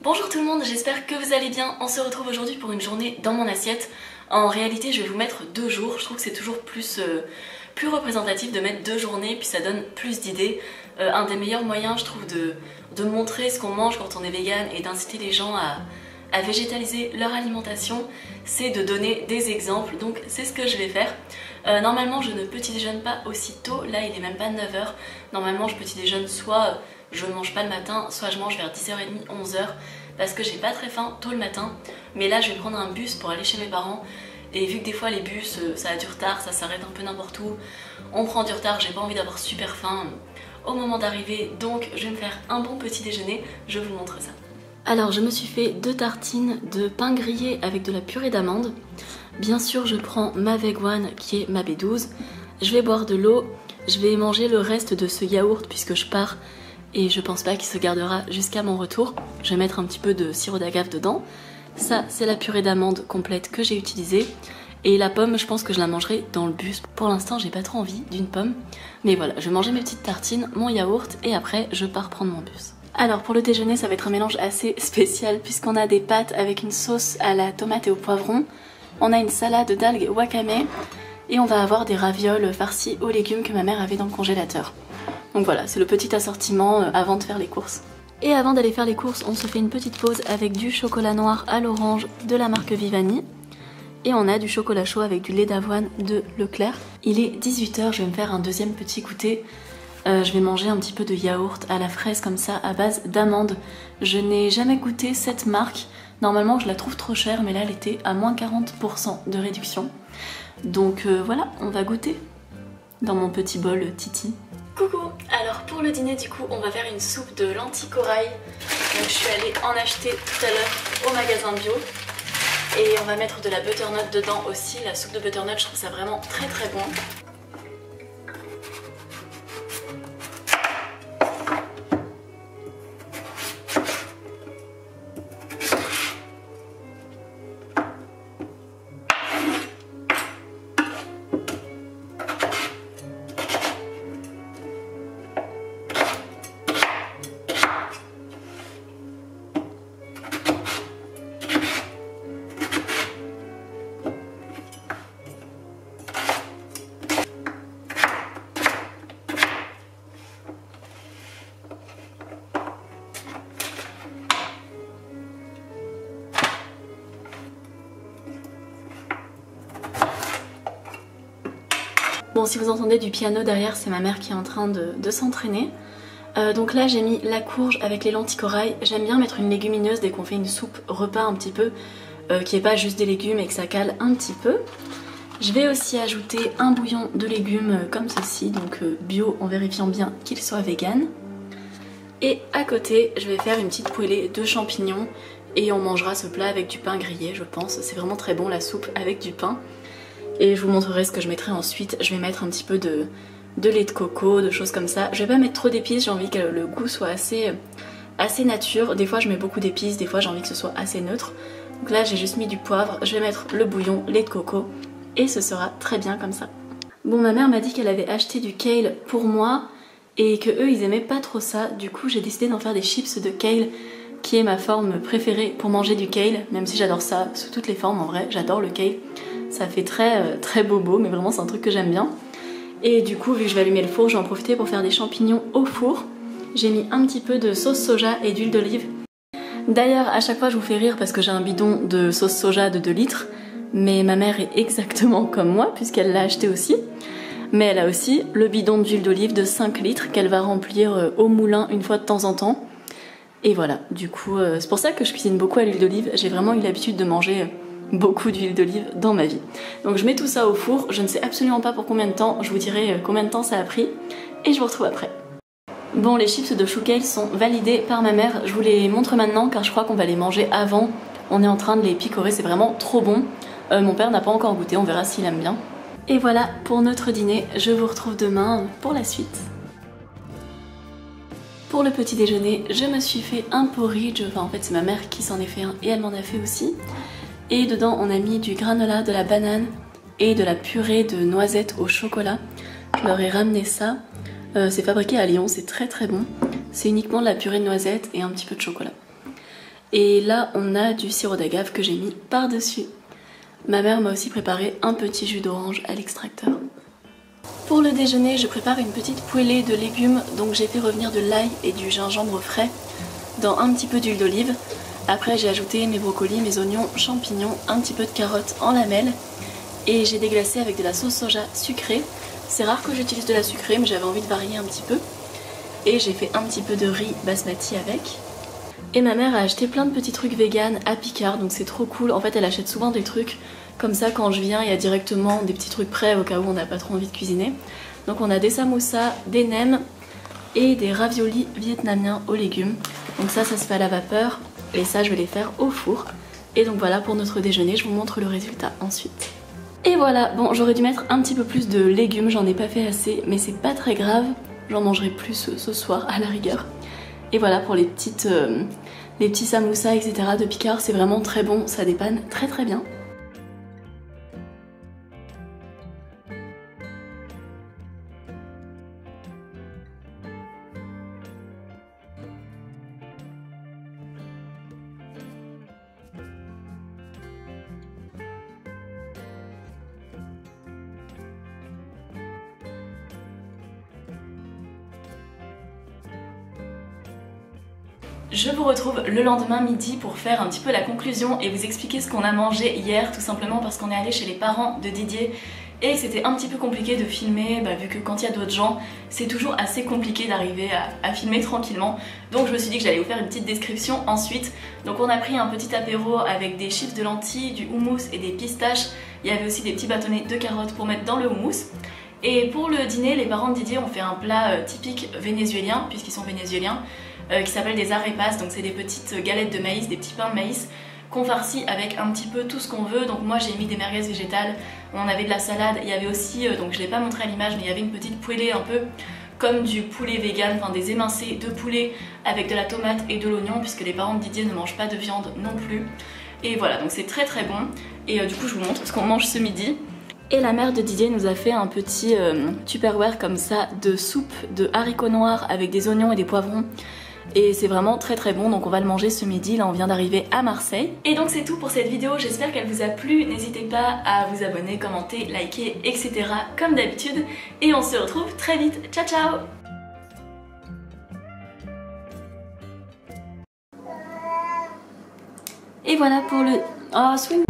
Bonjour tout le monde, j'espère que vous allez bien. On se retrouve aujourd'hui pour une journée dans mon assiette. En réalité, je vais vous mettre 2 jours. Je trouve que c'est toujours plus représentatif de mettre 2 journées, puis ça donne plus d'idées. Un des meilleurs moyens, je trouve, de montrer ce qu'on mange quand on est vegan et d'inciter les gens à végétaliser leur alimentation, c'est de donner des exemples. Donc c'est ce que je vais faire. Normalement, je ne petit déjeune pas aussitôt. Là, il est même pas 9 h. Normalement, je petit déjeune soit je ne mange pas le matin, soit je mange vers 10h30, 11 h, parce que j'ai pas très faim tôt le matin. Mais là, je vais prendre un bus pour aller chez mes parents. Et vu que des fois les bus, ça a du retard, ça s'arrête un peu n'importe où, on prend du retard, j'ai pas envie d'avoir super faim au moment d'arriver. Donc je vais me faire un bon petit déjeuner, je vous montre ça. Alors je me suis fait 2 tartines de pain grillé avec de la purée d'amande. Bien sûr, je prends ma Veg One qui est ma B12. Je vais boire de l'eau, je vais manger le reste de ce yaourt puisque je pars. Et je pense pas qu'il se gardera jusqu'à mon retour. Je vais mettre un petit peu de sirop d'agave dedans. Ça, c'est la purée d'amande complète que j'ai utilisée. Et la pomme, je pense que je la mangerai dans le bus. Pour l'instant, j'ai pas trop envie d'une pomme. Mais voilà, je vais manger mes petites tartines, mon yaourt, et après, je pars prendre mon bus. Alors, pour le déjeuner, ça va être un mélange assez spécial, puisqu'on a des pâtes avec une sauce à la tomate et au poivron. On a une salade d'algues wakame. Et on va avoir des ravioles farcies aux légumes que ma mère avait dans le congélateur. Donc voilà, c'est le petit assortiment avant de faire les courses. Et avant d'aller faire les courses, on se fait une petite pause avec du chocolat noir à l'orange de la marque Vivani. Et on a du chocolat chaud avec du lait d'avoine de Leclerc. Il est 18 h, je vais me faire un deuxième petit goûter. Je vais manger un petit peu de yaourt à la fraise comme ça, à base d'amandes. Je n'ai jamais goûté cette marque. Normalement, je la trouve trop chère, mais là, elle était à moins 40% de réduction. Donc voilà, on va goûter dans mon petit bol Titi. Coucou! Alors pour le dîner du coup on va faire une soupe de lentilles corail. Donc je suis allée en acheter tout à l'heure au magasin bio. Et on va mettre de la butternut dedans aussi. La soupe de butternut, je trouve ça vraiment très très bon. Bon, si vous entendez du piano derrière, c'est ma mère qui est en train de s'entraîner. Donc là j'ai mis la courge avec les lentilles corail. J'aime bien mettre une légumineuse dès qu'on fait une soupe repas un petit peu, qui n'est pas juste des légumes et que ça cale un petit peu. Je vais aussi ajouter un bouillon de légumes comme ceci, donc bio en vérifiant bien qu'il soit vegan. Et à côté, je vais faire une petite poêlée de champignons et on mangera ce plat avec du pain grillé, je pense. C'est vraiment très bon la soupe avec du pain. Et je vous montrerai ce que je mettrai ensuite. Je vais mettre un petit peu de lait de coco, de choses comme ça. Je vais pas mettre trop d'épices, j'ai envie que le goût soit assez nature. Des fois je mets beaucoup d'épices, des fois j'ai envie que ce soit assez neutre. Donc là j'ai juste mis du poivre, je vais mettre le bouillon, lait de coco et ce sera très bien comme ça. Bon, ma mère m'a dit qu'elle avait acheté du kale pour moi et que eux ils aimaient pas trop ça. Du coup j'ai décidé d'en faire des chips de kale qui est ma forme préférée pour manger du kale, même si j'adore ça sous toutes les formes en vrai, j'adore le kale. Ça fait très bobo, mais vraiment c'est un truc que j'aime bien. Et du coup, vu que je vais allumer le four, je vais en profiter pour faire des champignons au four. J'ai mis un petit peu de sauce soja et d'huile d'olive. D'ailleurs, à chaque fois je vous fais rire parce que j'ai un bidon de sauce soja de 2 litres. Mais ma mère est exactement comme moi puisqu'elle l'a acheté aussi. Mais elle a aussi le bidon d'huile d'olive de 5 litres qu'elle va remplir au moulin une fois de temps en temps. Et voilà, du coup, c'est pour ça que je cuisine beaucoup à l'huile d'olive. J'ai vraiment eu l'habitude de manger beaucoup d'huile d'olive dans ma vie. Donc je mets tout ça au four, je ne sais absolument pas pour combien de temps, je vous dirai combien de temps ça a pris et je vous retrouve après. Bon, les chips de chou kale sont validés par ma mère, je vous les montre maintenant car je crois qu'on va les manger avant. On est en train de les picorer, c'est vraiment trop bon. Mon père n'a pas encore goûté, on verra s'il aime bien. Et voilà pour notre dîner, je vous retrouve demain pour la suite. Pour le petit déjeuner, je me suis fait un porridge, enfin en fait c'est ma mère qui s'en est fait un et elle m'en a fait aussi. Et dedans on a mis du granola, de la banane et de la purée de noisettes au chocolat. Je leur ai ramené ça. C'est fabriqué à Lyon, c'est très très bon. C'est uniquement de la purée de noisettes et un petit peu de chocolat. Et là on a du sirop d'agave que j'ai mis par-dessus. Ma mère m'a aussi préparé un petit jus d'orange à l'extracteur. Pour le déjeuner, je prépare une petite poêlée de légumes, donc j'ai fait revenir de l'ail et du gingembre frais dans un petit peu d'huile d'olive. Après j'ai ajouté mes brocolis, mes oignons, champignons, un petit peu de carottes en lamelles et j'ai déglacé avec de la sauce soja sucrée. C'est rare que j'utilise de la sucrée mais j'avais envie de varier un petit peu. Et j'ai fait un petit peu de riz basmati avec. Et ma mère a acheté plein de petits trucs vegan à Picard, donc c'est trop cool. En fait elle achète souvent des trucs comme ça quand je viens, il y a directement des petits trucs prêts au cas où on n'a pas trop envie de cuisiner. Donc on a des samoussas, des nems et des raviolis vietnamiens aux légumes. Donc ça se fait à la vapeur et ça je vais les faire au four. Et donc voilà pour notre déjeuner, je vous montre le résultat ensuite. Et voilà, bon j'aurais dû mettre un petit peu plus de légumes, j'en ai pas fait assez mais c'est pas très grave. J'en mangerai plus ce soir à la rigueur. Et voilà pour les petits samoussas etc de Picard, c'est vraiment très bon, ça dépanne très très bien. Je vous retrouve le lendemain midi pour faire un petit peu la conclusion et vous expliquer ce qu'on a mangé hier, tout simplement parce qu'on est allé chez les parents de Didier et c'était un petit peu compliqué de filmer, vu que quand il y a d'autres gens, c'est toujours assez compliqué d'arriver à filmer tranquillement. Donc je me suis dit que j'allais vous faire une petite description ensuite. Donc on a pris un petit apéro avec des chips de lentilles, du houmous et des pistaches. Il y avait aussi des petits bâtonnets de carottes pour mettre dans le houmous. Et pour le dîner, les parents de Didier ont fait un plat typique vénézuélien, puisqu'ils sont vénézuéliens, qui s'appelle des arepas, donc c'est des petites galettes de maïs, des petits pains de maïs qu'on farcit avec un petit peu tout ce qu'on veut. Donc moi j'ai mis des merguez végétales, on avait de la salade, il y avait aussi, donc je ne l'ai pas montré à l'image, mais il y avait une petite poêlée un peu comme du poulet vegan, enfin des émincés de poulet avec de la tomate et de l'oignon, puisque les parents de Didier ne mangent pas de viande non plus. Et voilà, donc c'est très très bon. Et du coup je vous montre ce qu'on mange ce midi. Et la mère de Didier nous a fait un petit tupperware comme ça de soupe de haricots noirs avec des oignons et des poivrons. Et c'est vraiment très très bon, donc on va le manger ce midi, là on vient d'arriver à Marseille. Et donc c'est tout pour cette vidéo, j'espère qu'elle vous a plu, n'hésitez pas à vous abonner, commenter, liker, etc. comme d'habitude. Et on se retrouve très vite, ciao ciao. Et voilà pour le... Oh, swing.